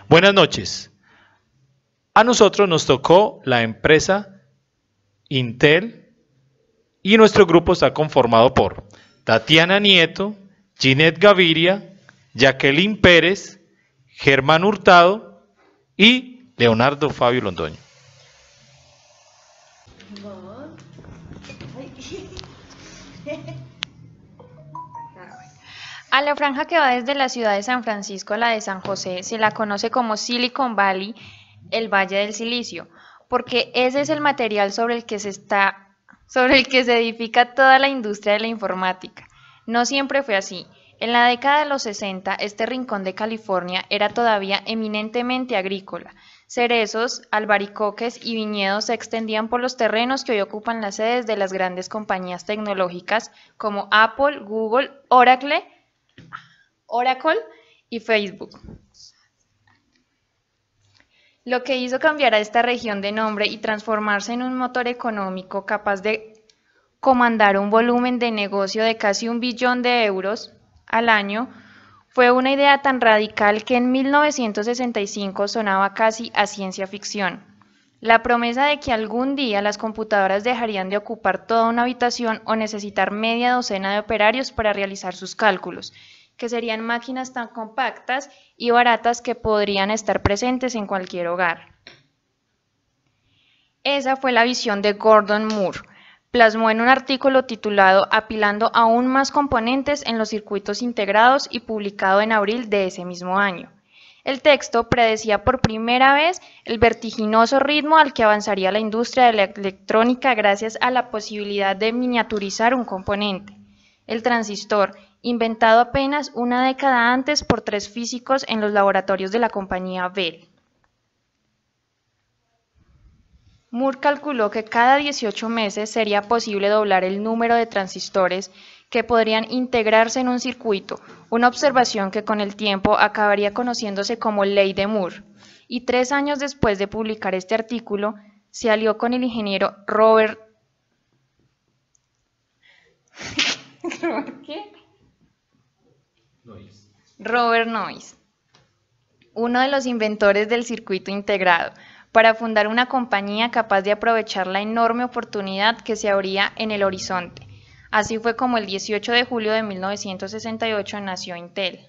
Buenas noches. A nosotros nos tocó la empresa Intel y nuestro grupo está conformado por Tatiana Nieto, Ginette Gaviria, Jacqueline Pérez, Germán Hurtado y Leonardo Fabio Londoño. A la franja que va desde la ciudad de San Francisco a la de San José se la conoce como Silicon Valley, el Valle del Silicio, porque ese es el material sobre el que se edifica toda la industria de la informática. No siempre fue así. En la década de los 60, este rincón de California era todavía eminentemente agrícola. Cerezos, albaricoques y viñedos se extendían por los terrenos que hoy ocupan las sedes de las grandes compañías tecnológicas como Apple, Google, Oracle y Facebook. Lo que hizo cambiar a esta región de nombre y transformarse en un motor económico capaz de comandar un volumen de negocio de casi 1 billón de euros al año fue una idea tan radical que en 1965 sonaba casi a ciencia ficción. La promesa de que algún día las computadoras dejarían de ocupar toda una habitación o necesitar media docena de operarios para realizar sus cálculos, que serían máquinas tan compactas y baratas que podrían estar presentes en cualquier hogar. Esa fue la visión de Gordon Moore. Plasmó en un artículo titulado Apilando aún más componentes en los circuitos integrados y publicado en abril de ese mismo año. El texto predecía por primera vez el vertiginoso ritmo al que avanzaría la industria de la electrónica gracias a la posibilidad de miniaturizar un componente, el transistor, inventado apenas una década antes por 3 físicos en los laboratorios de la compañía Bell. Moore calculó que cada 18 meses sería posible doblar el número de transistores que podrían integrarse en un circuito, una observación que con el tiempo acabaría conociéndose como Ley de Moore, y 3 años después de publicar este artículo, se alió con el ingeniero Robert Noyce, uno de los inventores del circuito integrado, para fundar una compañía capaz de aprovechar la enorme oportunidad que se abría en el horizonte. Así fue como el 18 de julio de 1968 nació Intel.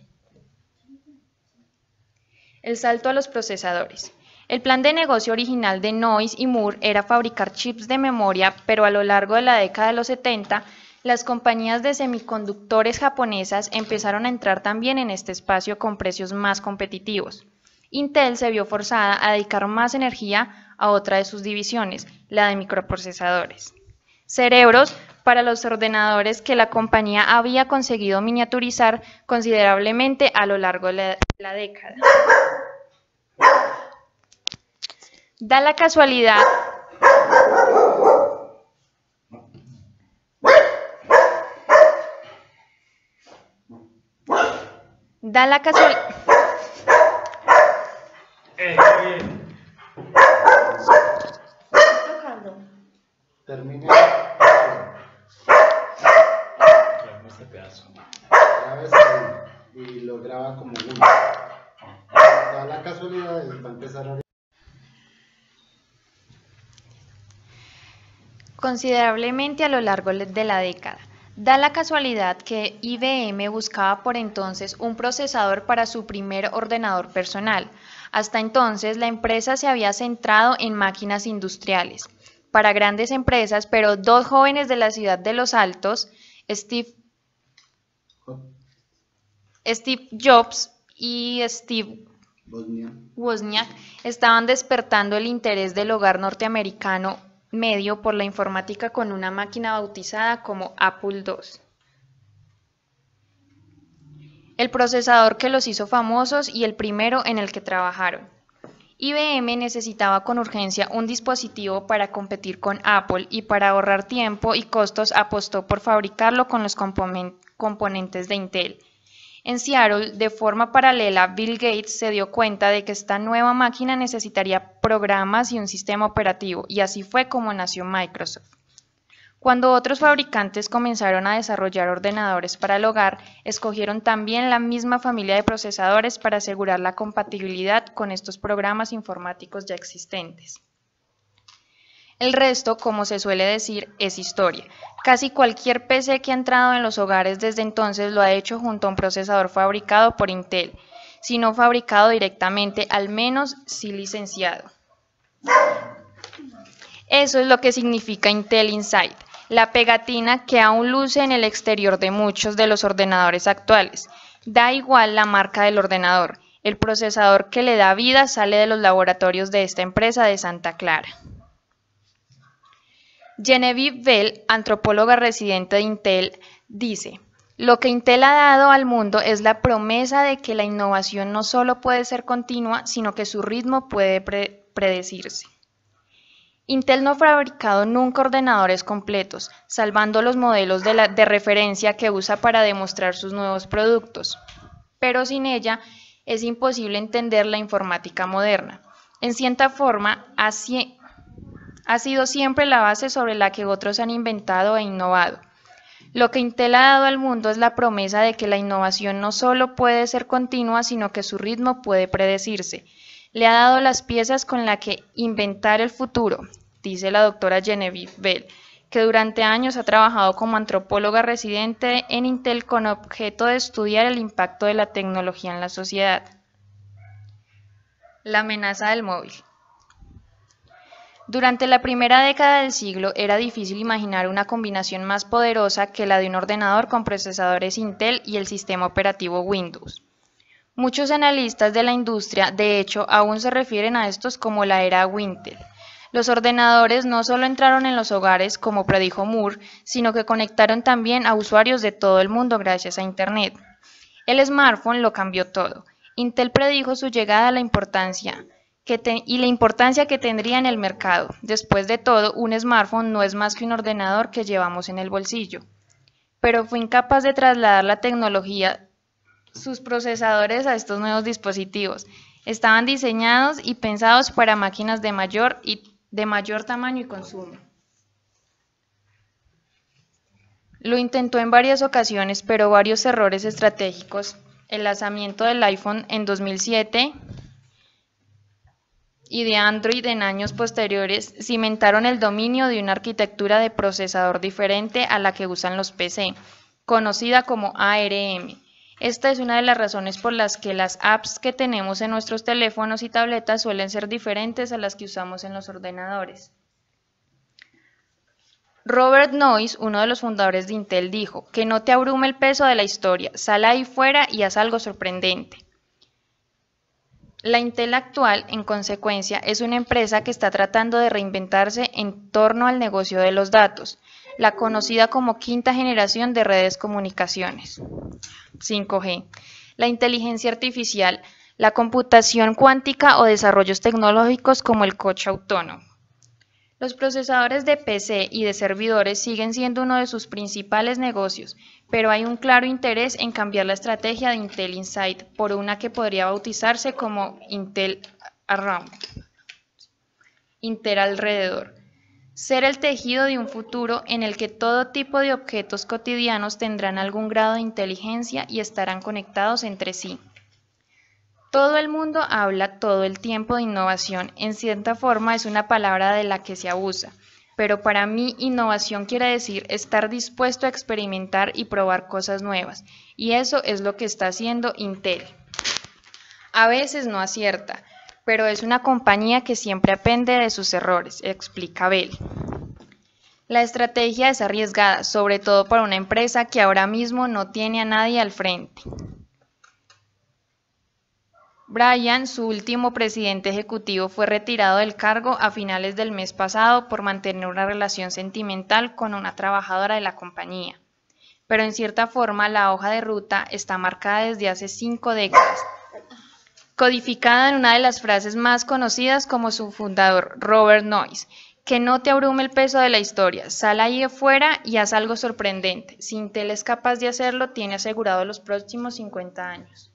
El salto a los procesadores. El plan de negocio original de Noyce y Moore era fabricar chips de memoria, pero a lo largo de la década de los 70, las compañías de semiconductores japonesas empezaron a entrar también en este espacio con precios más competitivos. Intel se vio forzada a dedicar más energía a otra de sus divisiones, la de microprocesadores. Cerebros para los ordenadores que la compañía había conseguido miniaturizar considerablemente a lo largo de la década. Da la casualidad Termina este pedazo. Grabes y lo graba como uno. Da la casualidad y va a empezar a... Considerablemente a lo largo de la década. Da la casualidad que IBM buscaba por entonces un procesador para su primer ordenador personal. Hasta entonces la empresa se había centrado en máquinas industriales para grandes empresas, pero 2 jóvenes de la ciudad de Los Altos, Steve Jobs y Steve Wozniak, estaban despertando el interés del hogar norteamericano medio por la informática con una máquina bautizada como Apple II. El procesador que los hizo famosos y el primero en el que trabajaron. IBM necesitaba con urgencia un dispositivo para competir con Apple y para ahorrar tiempo y costos apostó por fabricarlo con los componentes de Intel. En Seattle, de forma paralela, Bill Gates se dio cuenta de que esta nueva máquina necesitaría programas y un sistema operativo, y así fue como nació Microsoft. Cuando otros fabricantes comenzaron a desarrollar ordenadores para el hogar, escogieron también la misma familia de procesadores para asegurar la compatibilidad con estos programas informáticos ya existentes. El resto, como se suele decir, es historia. Casi cualquier PC que ha entrado en los hogares desde entonces lo ha hecho junto a un procesador fabricado por Intel, si no fabricado directamente, al menos sí licenciado. Eso es lo que significa Intel Inside, la pegatina que aún luce en el exterior de muchos de los ordenadores actuales. Da igual la marca del ordenador, el procesador que le da vida sale de los laboratorios de esta empresa de Santa Clara. Genevieve Bell, antropóloga residente de Intel, dice: lo que Intel ha dado al mundo es la promesa de que la innovación no solo puede ser continua, sino que su ritmo puede predecirse. Intel no ha fabricado nunca ordenadores completos, salvando los modelos de referencia que usa para demostrar sus nuevos productos. Pero sin ella es imposible entender la informática moderna. En cierta forma, ha sido siempre la base sobre la que otros han inventado e innovado. Lo que Intel ha dado al mundo es la promesa de que la innovación no solo puede ser continua, sino que su ritmo puede predecirse. Le ha dado las piezas con las que inventar el futuro, dice la doctora Genevieve Bell, que durante años ha trabajado como antropóloga residente en Intel con objeto de estudiar el impacto de la tecnología en la sociedad. La amenaza del móvil. Durante la primera década del siglo era difícil imaginar una combinación más poderosa que la de un ordenador con procesadores Intel y el sistema operativo Windows. Muchos analistas de la industria, de hecho, aún se refieren a estos como la era Wintel. Los ordenadores no solo entraron en los hogares, como predijo Moore, sino que conectaron también a usuarios de todo el mundo gracias a Internet. El smartphone lo cambió todo. Intel predijo su llegada a la importancia que tendría en el mercado. Después de todo, un smartphone no es más que un ordenador que llevamos en el bolsillo. Pero fue incapaz de trasladar la tecnología, sus procesadores a estos nuevos dispositivos. Estaban diseñados y pensados para máquinas de mayor tamaño y consumo. Lo intentó en varias ocasiones, pero varios errores estratégicos, el lanzamiento del iPhone en 2007 y de Android en años posteriores, cimentaron el dominio de una arquitectura de procesador diferente a la que usan los PC, conocida como ARM. Esta es una de las razones por las que las apps que tenemos en nuestros teléfonos y tabletas suelen ser diferentes a las que usamos en los ordenadores. Robert Noyce, uno de los fundadores de Intel, dijo: que no te abrume el peso de la historia, sal ahí fuera y haz algo sorprendente. La Intel actual, en consecuencia, es una empresa que está tratando de reinventarse en torno al negocio de los datos, la conocida como quinta generación de redes comunicaciones, 5G, la inteligencia artificial, la computación cuántica o desarrollos tecnológicos como el coche autónomo. Los procesadores de PC y de servidores siguen siendo uno de sus principales negocios, pero hay un claro interés en cambiar la estrategia de Intel Inside por una que podría bautizarse como Intel Around, Intel alrededor. Ser el tejido de un futuro en el que todo tipo de objetos cotidianos tendrán algún grado de inteligencia y estarán conectados entre sí. Todo el mundo habla todo el tiempo de innovación, en cierta forma es una palabra de la que se abusa, pero para mí innovación quiere decir estar dispuesto a experimentar y probar cosas nuevas, y eso es lo que está haciendo Intel. A veces no acierta, pero es una compañía que siempre aprende de sus errores, explica Bell. La estrategia es arriesgada, sobre todo para una empresa que ahora mismo no tiene a nadie al frente. Brian, su último presidente ejecutivo, fue retirado del cargo a finales del mes pasado por mantener una relación sentimental con una trabajadora de la compañía. Pero en cierta forma la hoja de ruta está marcada desde hace 5 décadas, codificada en una de las frases más conocidas como su fundador, Robert Noyce: que no te abrume el peso de la historia, sal ahí afuera y haz algo sorprendente. Si Intel es capaz de hacerlo, tiene asegurado los próximos 50 años.